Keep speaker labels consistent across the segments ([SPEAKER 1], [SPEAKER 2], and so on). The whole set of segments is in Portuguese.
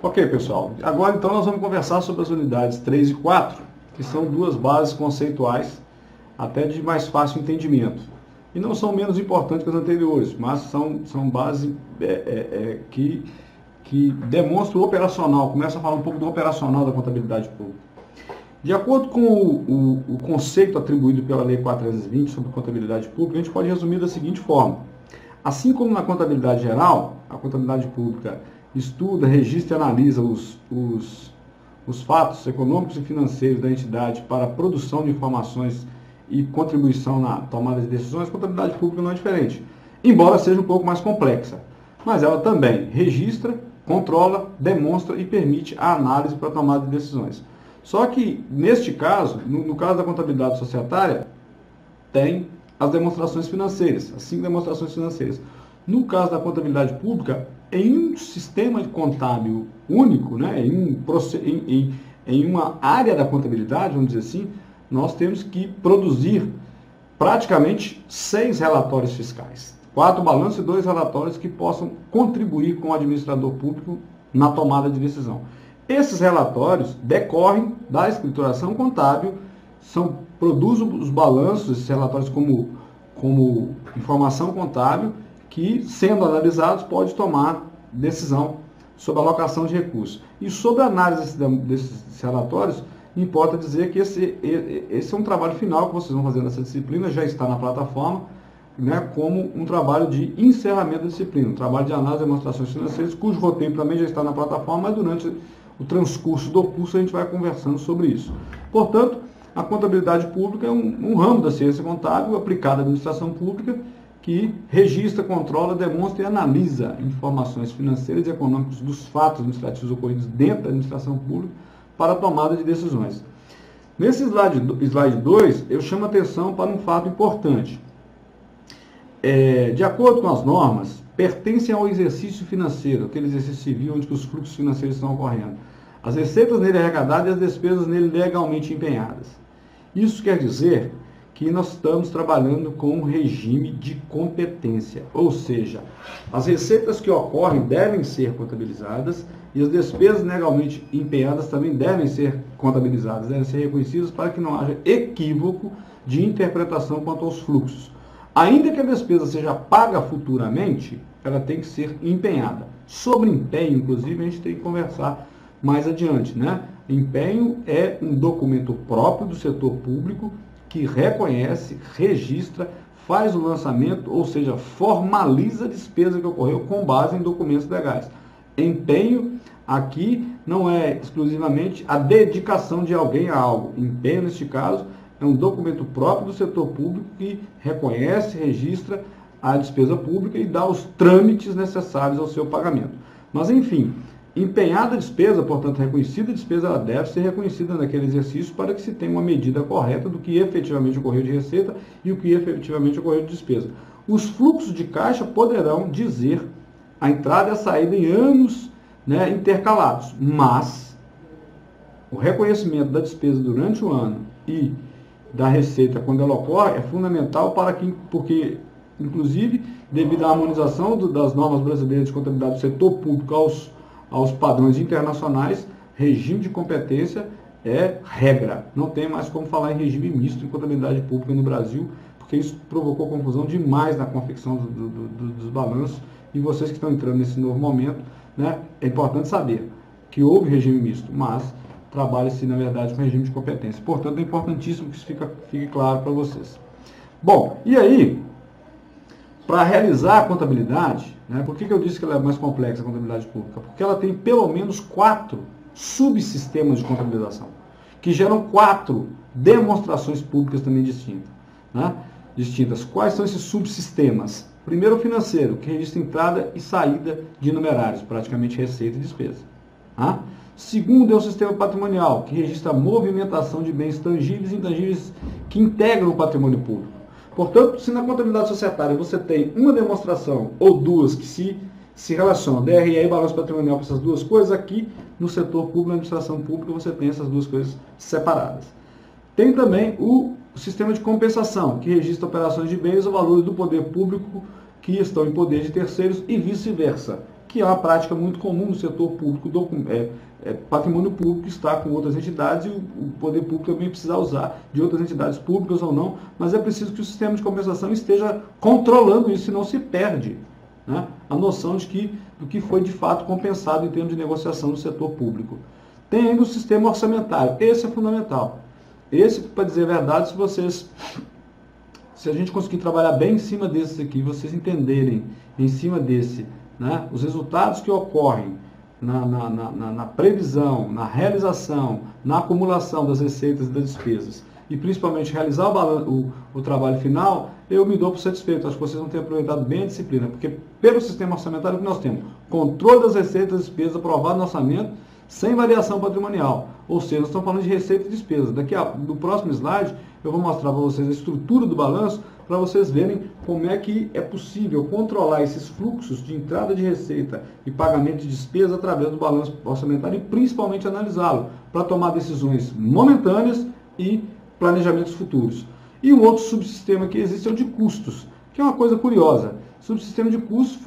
[SPEAKER 1] Ok, pessoal. Agora, então, nós vamos conversar sobre as unidades 3 e 4, que são duas bases conceituais, até de mais fácil entendimento. E não são menos importantes que as anteriores, mas são bases que demonstram o operacional, começa a falar um pouco do operacional da contabilidade pública. De acordo com o conceito atribuído pela Lei 4.320 sobre contabilidade pública, a gente pode resumir da seguinte forma. Assim como na contabilidade geral, a contabilidade pública estuda, registra e analisa os fatos econômicos e financeiros da entidade para a produção de informações e contribuição na tomada de decisões, a contabilidade pública não é diferente, embora seja um pouco mais complexa. Mas ela também registra, controla, demonstra e permite a análise para a tomada de decisões. Só que, neste caso, no caso da contabilidade societária, tem as demonstrações financeiras, as 5 demonstrações financeiras. No caso da contabilidade pública, em um sistema contábil único, né, em uma área da contabilidade, vamos dizer assim, nós temos que produzir praticamente 6 relatórios fiscais. 4 balanços e 2 relatórios que possam contribuir com o administrador público na tomada de decisão. Esses relatórios decorrem da escrituração contábil, produzem os balanços, esses relatórios como informação contábil, que, sendo analisados, pode tomar decisão sobre a alocação de recursos. E sobre a análise desses relatórios, importa dizer que esse é um trabalho final que vocês vão fazer nessa disciplina, já está na plataforma, né, como um trabalho de encerramento da disciplina, um trabalho de análise de demonstrações financeiras, cujo roteiro também já está na plataforma, mas durante o transcurso do curso a gente vai conversando sobre isso. Portanto, a contabilidade pública é um ramo da ciência contábil aplicada à administração pública que registra, controla, demonstra e analisa informações financeiras e econômicas dos fatos administrativos ocorridos dentro da administração pública para a tomada de decisões. Nesse slide 2, eu chamo a atenção para um fato importante. De acordo com as normas, pertencem ao exercício financeiro, aquele exercício civil onde os fluxos financeiros estão ocorrendo, as receitas nele arrecadadas e as despesas nele legalmente empenhadas. Isso quer dizer que nós estamos trabalhando com um regime de competência, ou seja, as receitas que ocorrem devem ser contabilizadas e as despesas legalmente empenhadas também devem ser contabilizadas, devem ser reconhecidas para que não haja equívoco de interpretação quanto aos fluxos. Ainda que a despesa seja paga futuramente, ela tem que ser empenhada. Sobre empenho, inclusive, a gente tem que conversar mais adiante, né? Empenho é um documento próprio do setor público que reconhece, registra, faz o lançamento, ou seja, formaliza a despesa que ocorreu com base em documentos legais. Empenho aqui não é exclusivamente a dedicação de alguém a algo. Empenho, neste caso, é um documento próprio do setor público que reconhece, registra a despesa pública e dá os trâmites necessários ao seu pagamento. Mas, enfim, empenhada a despesa, portanto, reconhecida a despesa, ela deve ser reconhecida naquele exercício para que se tenha uma medida correta do que efetivamente ocorreu de receita e o que efetivamente ocorreu de despesa. Os fluxos de caixa poderão dizer a entrada e a saída em anos, né, intercalados, mas o reconhecimento da despesa durante o ano e da receita quando ela ocorre é fundamental porque, inclusive, devido à harmonização das normas brasileiras de contabilidade do setor público aos padrões internacionais, regime de competência é regra. Não tem mais como falar em regime misto em contabilidade pública no Brasil, porque isso provocou confusão demais na confecção dos balanços. E vocês que estão entrando nesse novo momento, né, é importante saber que houve regime misto, mas trabalha-se, na verdade, com regime de competência. Portanto, é importantíssimo que isso fique claro para vocês. Bom, e aí, para realizar a contabilidade, né, por que eu disse que ela é mais complexa, a contabilidade pública? Porque ela tem pelo menos 4 subsistemas de contabilização, que geram 4 demonstrações públicas também distintas. Né? Quais são esses subsistemas? Primeiro, o financeiro, que registra entrada e saída de numerários, praticamente receita e despesa. Tá? Segundo é o sistema patrimonial, que registra a movimentação de bens tangíveis e intangíveis que integram o patrimônio público. Portanto, se na contabilidade societária você tem uma demonstração ou duas que se relacionam, DRE e balanço patrimonial, para essas duas coisas, aqui no setor público, na administração pública, você tem essas duas coisas separadas. Tem também o sistema de compensação, que registra operações de bens ou valores do poder público que estão em poder de terceiros e vice-versa. que é uma prática muito comum no setor público, patrimônio público está com outras entidades e o poder público também precisa usar de outras entidades públicas ou não, mas é preciso que o sistema de compensação esteja controlando isso, senão se perde, né, a noção do que foi de fato compensado em termos de negociação no setor público. Tem ainda o sistema orçamentário, esse é fundamental. Esse, para dizer a verdade, se a gente conseguir trabalhar bem em cima desses aqui, vocês entenderem em cima desse, né, os resultados que ocorrem na previsão, na realização, na acumulação das receitas e das despesas, e principalmente realizar o trabalho final, eu me dou por satisfeito. Acho que vocês vão ter aproveitado bem a disciplina, porque pelo sistema orçamentário que nós temos, controle das receitas e despesas aprovado no orçamento, sem variação patrimonial. Ou seja, nós estamos falando de receita e despesa. No próximo slide, eu vou mostrar para vocês a estrutura do balanço, para vocês verem como é que é possível controlar esses fluxos de entrada de receita e pagamento de despesa através do balanço orçamentário e principalmente analisá-lo para tomar decisões momentâneas e planejamentos futuros. E um outro subsistema que existe é o de custos, que é uma coisa curiosa. O subsistema de custos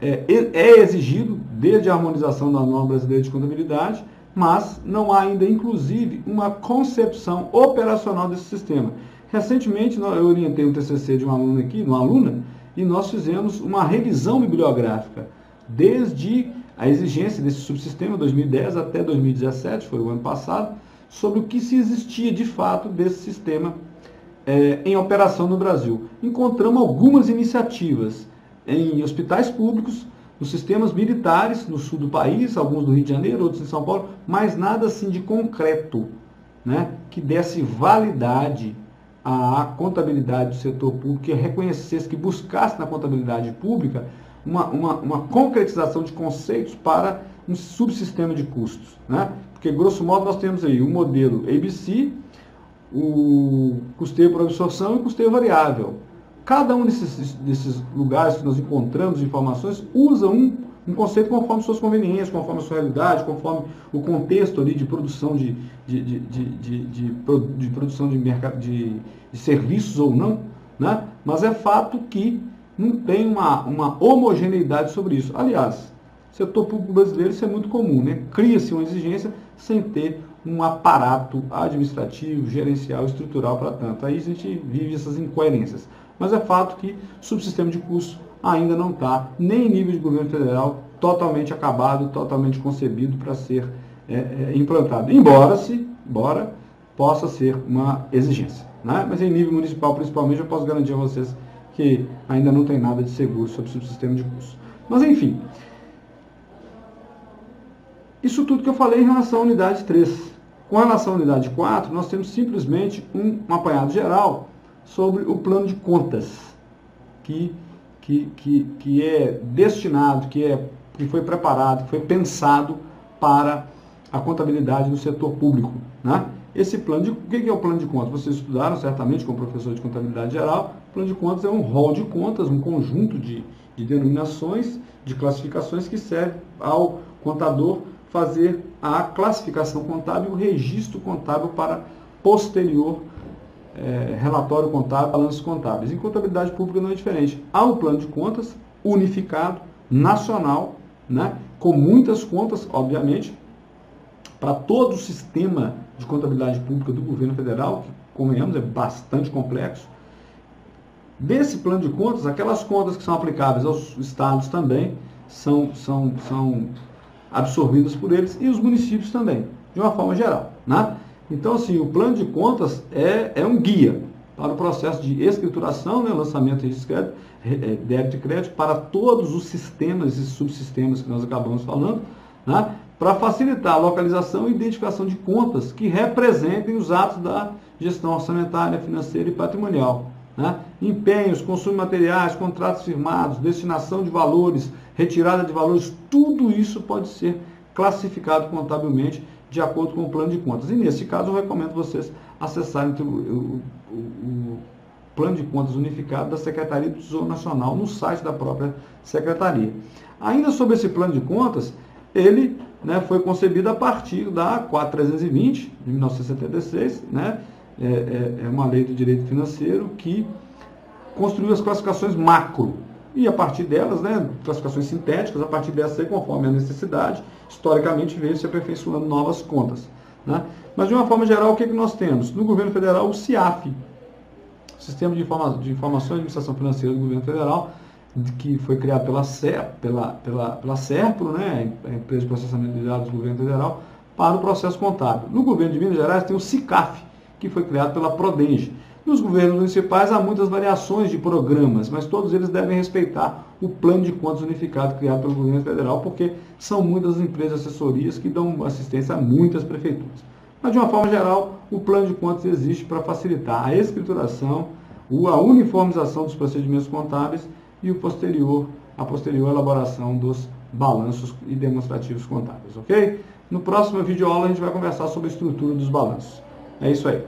[SPEAKER 1] é exigido desde a harmonização da norma brasileira de contabilidade, mas não há ainda, inclusive, uma concepção operacional desse sistema. Recentemente, eu orientei um TCC de um aluno aqui, uma aluna, e nós fizemos uma revisão bibliográfica, desde a exigência desse subsistema, 2010 até 2017, foi o ano passado, sobre o que se existia de fato desse sistema em operação no Brasil. Encontramos algumas iniciativas em hospitais públicos, nos sistemas militares, no sul do país, alguns do Rio de Janeiro, outros em São Paulo, mas nada assim de concreto, né, que desse validade à contabilidade do setor público, que reconhecesse, que buscasse na contabilidade pública uma concretização de conceitos para um subsistema de custos, né? Porque, grosso modo, nós temos aí o modelo ABC, o custeio por absorção e o custeio variável. Cada um desses lugares que nós encontramos informações usa um conceito conforme suas conveniências, conforme a sua realidade, conforme o contexto ali de produção de serviços ou não, né? Mas é fato que não tem uma homogeneidade sobre isso. Aliás, no setor público brasileiro isso é muito comum, né? Cria-se uma exigência sem ter um aparato administrativo, gerencial, estrutural para tanto. Aí a gente vive essas incoerências. Mas é fato que o subsistema de custos ainda não está, nem em nível de governo federal, totalmente acabado, totalmente concebido para ser implantado. Embora possa ser uma exigência, né? Mas em nível municipal, principalmente, eu posso garantir a vocês que ainda não tem nada de seguro sobre o subsistema de custos. Mas, enfim, isso tudo que eu falei em relação à unidade 3. Com relação à unidade 4, nós temos simplesmente um apanhado geral sobre o plano de contas, que é destinado, que foi preparado, que foi pensado para a contabilidade no setor público, né? O que é o plano de contas? Vocês estudaram certamente com o professor de contabilidade geral. O plano de contas é um rol de contas, um conjunto de denominações, de classificações que serve ao contador fazer a classificação contábil e o registro contábil para posterior relatório contábil, balanços contábeis. Em contabilidade pública não é diferente. Há um plano de contas unificado, nacional, né, com muitas contas, obviamente, para todo o sistema de contabilidade pública do governo federal, que, convenhamos, é bastante complexo. Desse plano de contas, aquelas contas que são aplicáveis aos estados também são absorvidas por eles e os municípios também, de uma forma geral, né? Então, assim, o plano de contas é um guia para o processo de escrituração, né, lançamento de débito e crédito para todos os sistemas e subsistemas que nós acabamos falando, né, para facilitar a localização e identificação de contas que representem os atos da gestão orçamentária, financeira e patrimonial, né? Empenhos, consumo de materiais, contratos firmados, destinação de valores, retirada de valores, tudo isso pode ser classificado contabilmente de acordo com o plano de contas. E nesse caso eu recomendo vocês acessarem o plano de contas unificado da Secretaria do Tesouro Nacional no site da própria Secretaria. Ainda sobre esse plano de contas, ele, né, foi concebido a partir da 4320 de 1976, né? É uma lei do direito financeiro que construiu as classificações macro, e a partir delas, né, classificações sintéticas, a partir dessas, conforme a necessidade, historicamente veio se aperfeiçoando novas contas. Né? Mas, de uma forma geral, o que nós temos? No governo federal, o CIAF, Sistema de Informações e Administração Financeira do Governo Federal, que foi criado pela SERPRO, né, a Empresa de Processamento de Dados do Governo Federal, para o processo contábil. No governo de Minas Gerais tem o SICAF, que foi criado pela Prodenge. Nos governos municipais há muitas variações de programas, mas todos eles devem respeitar o plano de contas unificado criado pelo governo federal, porque são muitas empresas assessorias que dão assistência a muitas prefeituras. Mas, de uma forma geral, o plano de contas existe para facilitar a escrituração, a uniformização dos procedimentos contábeis e a posterior elaboração dos balanços e demonstrativos contábeis, ok? No próximo videoaula a gente vai conversar sobre a estrutura dos balanços. É isso aí.